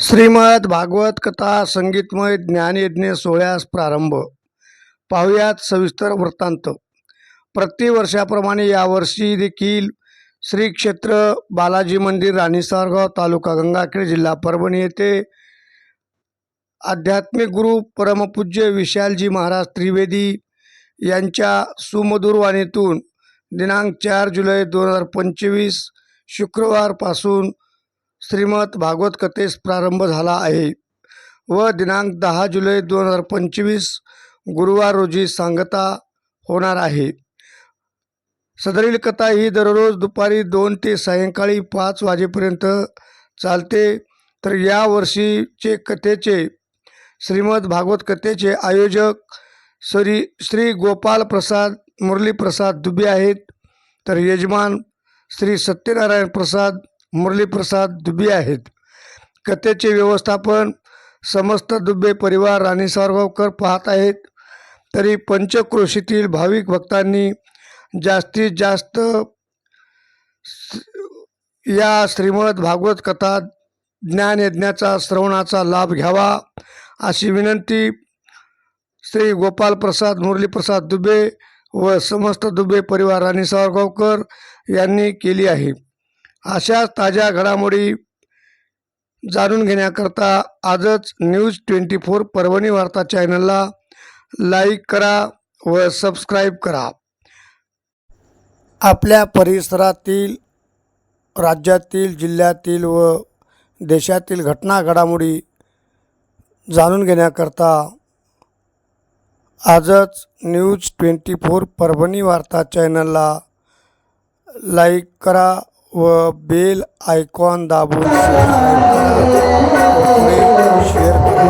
श्रीमद भागवत कथा संगीतमय ज्ञानयज्ञ सोहळ्यास प्रारंभ. पाहुयात सविस्तर वृत्तांत. प्रतिवर्षाप्रमाणे यावर्षी देखील श्री क्षेत्र बालाजी मंदिर राणीसारगाव तालुका गंगाखेड जिल्हा परभणी येथे आध्यात्मिक गुरु परमपूज्य विशालजी महाराज त्रिवेदी यांच्या सुमधुर वाणीतून दिनांक 4 जुलै 2025 शुक्रवारपासून श्रीमद भागवत कथेस प्रारंभ झाला आहे व दिनांक 10 जुलै 2025 गुरुवार रोजी सांगता होणार आहे. सदरील कथा ही दररोज दुपारी 2 ते सायंकाळी 5 वाजेपर्यंत चालते. तर या वर्षीचे कथेचे श्रीमद भागवत कथेचे आयोजक श्री गोपाल प्रसाद मुरली प्रसाद दुबे आहेत. तर यजमान श्री सत्यनारायण प्रसाद मुरली प्रसाद दुबे आहेत. कथेचे व्यवस्थापन समस्त दुबे परिवार राणीसारगावकर पाहत आहेत. तरी पंचक्रोशीतील भाविक भक्तांनी जास्तीत जास्त या श्रीमद भागवत कथा ज्ञानयज्ञाचा श्रवणाचा लाभ घ्यावा अशी विनंती श्री गोपाल प्रसाद मुरली प्रसाद दुबे व समस्त दुबे परिवार राणीसारगावकर यांनी केली आहे. अशाच ताज्या घडामोडी जाणून घेण्याकरता आजच न्यूज 24 परभणी वार्ता चॅनलला लाईक करा व सबस्क्राईब करा. आपल्या परिसरातील, राज्यातील, जिल्ह्यातील व देशातील घटना घडामोडी जाणून घेण्याकरता आजच न्यूज 24 परभणी वार्ता चॅनलला लाईक करा व बेल आयकॉन दाबून शेअर करा.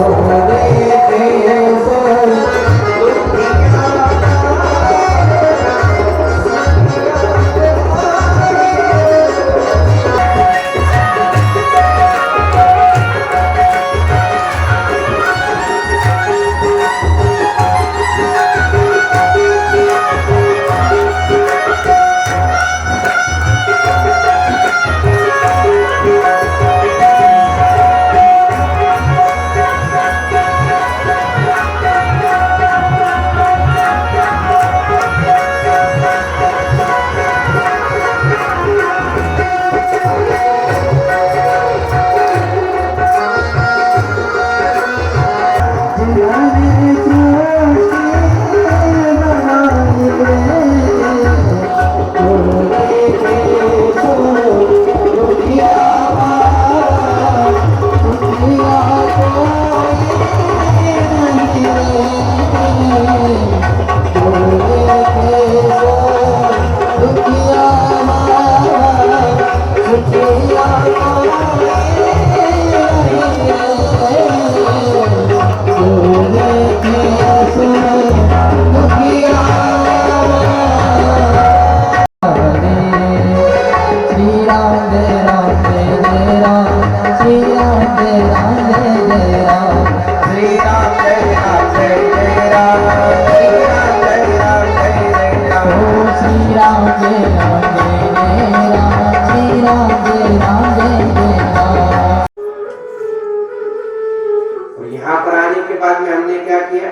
यहाँ पर आने के बाद में हमने क्या किया?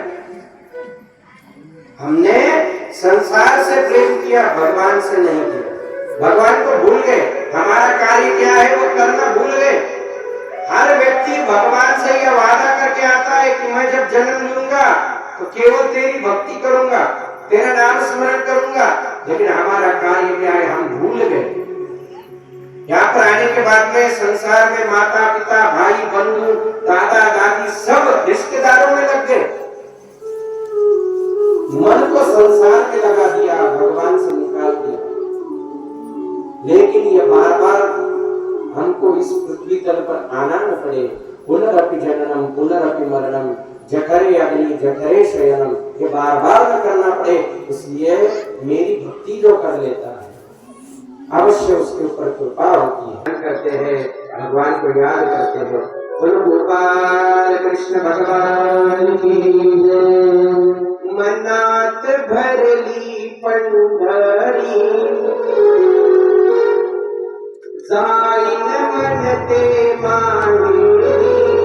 हमने संसार से प्रेम किया, भगवान से नहीं किया. भगवान को भूल गए. हमारा कार्य क्या है वो करना भूल गए. हर व्यक्ति भगवान से यह वादा करके आता है कि मैं जब जन्म लूंगा तो केवल तेरी भक्ति करूंगा, तेरा नाम स्मरण करूंगा. लेकिन हमारा कार्य क्या है हम भूल गए. यहाँ पर आने के बाद में संसार में माता पिता भाई बंधु दादा दादी सब रिश्तेदारों में लग गए. मन को संसार में लगा दिया, भगवान से निकाल दिया. लेकिन ये बार बार हमको इस पृथ्वी तल पर आना न पड़े. पुनरपि जननम पुनरपि मरणम जठरे अग्नि जठरे शयनम, ये बार बार न करना पड़े. इसलिए मेरी भक्ति जो कर लेता है अवश्य उसके ऊपर कृपा होती है. करते हैं भगवान को याद करते हैं. बोलो गोपाल कृष्ण भगवान की जय. मनात भरली पंढरी जाईन म्हणते माही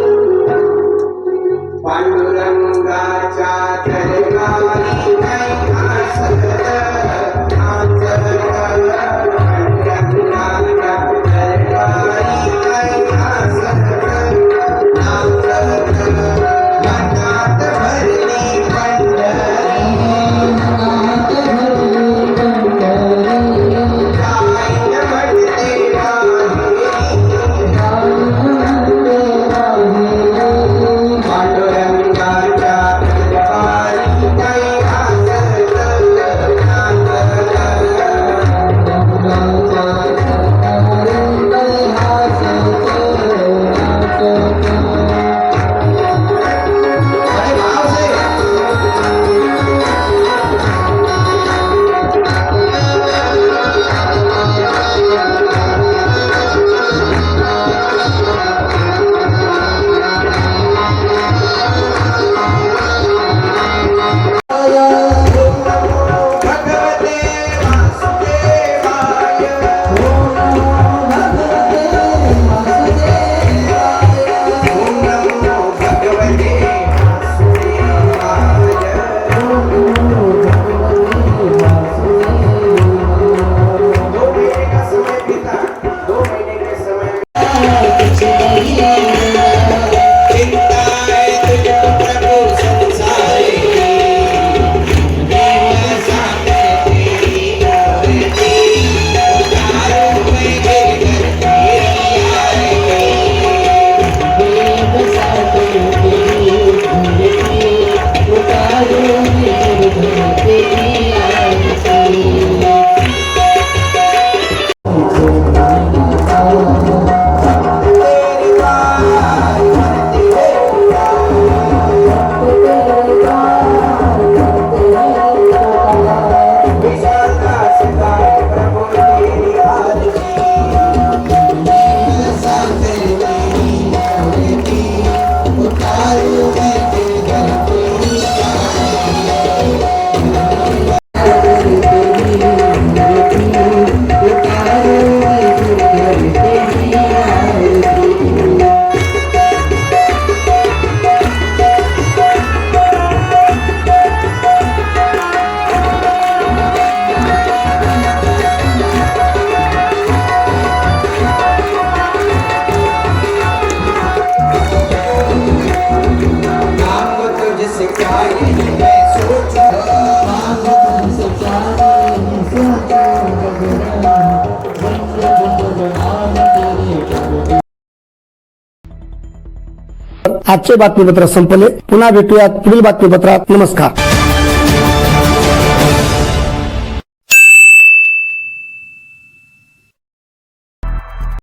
आजचे बातमीपत्र संपले. पुन्हा भेटूयात पुढील बातमीपत्रात. नमस्कार.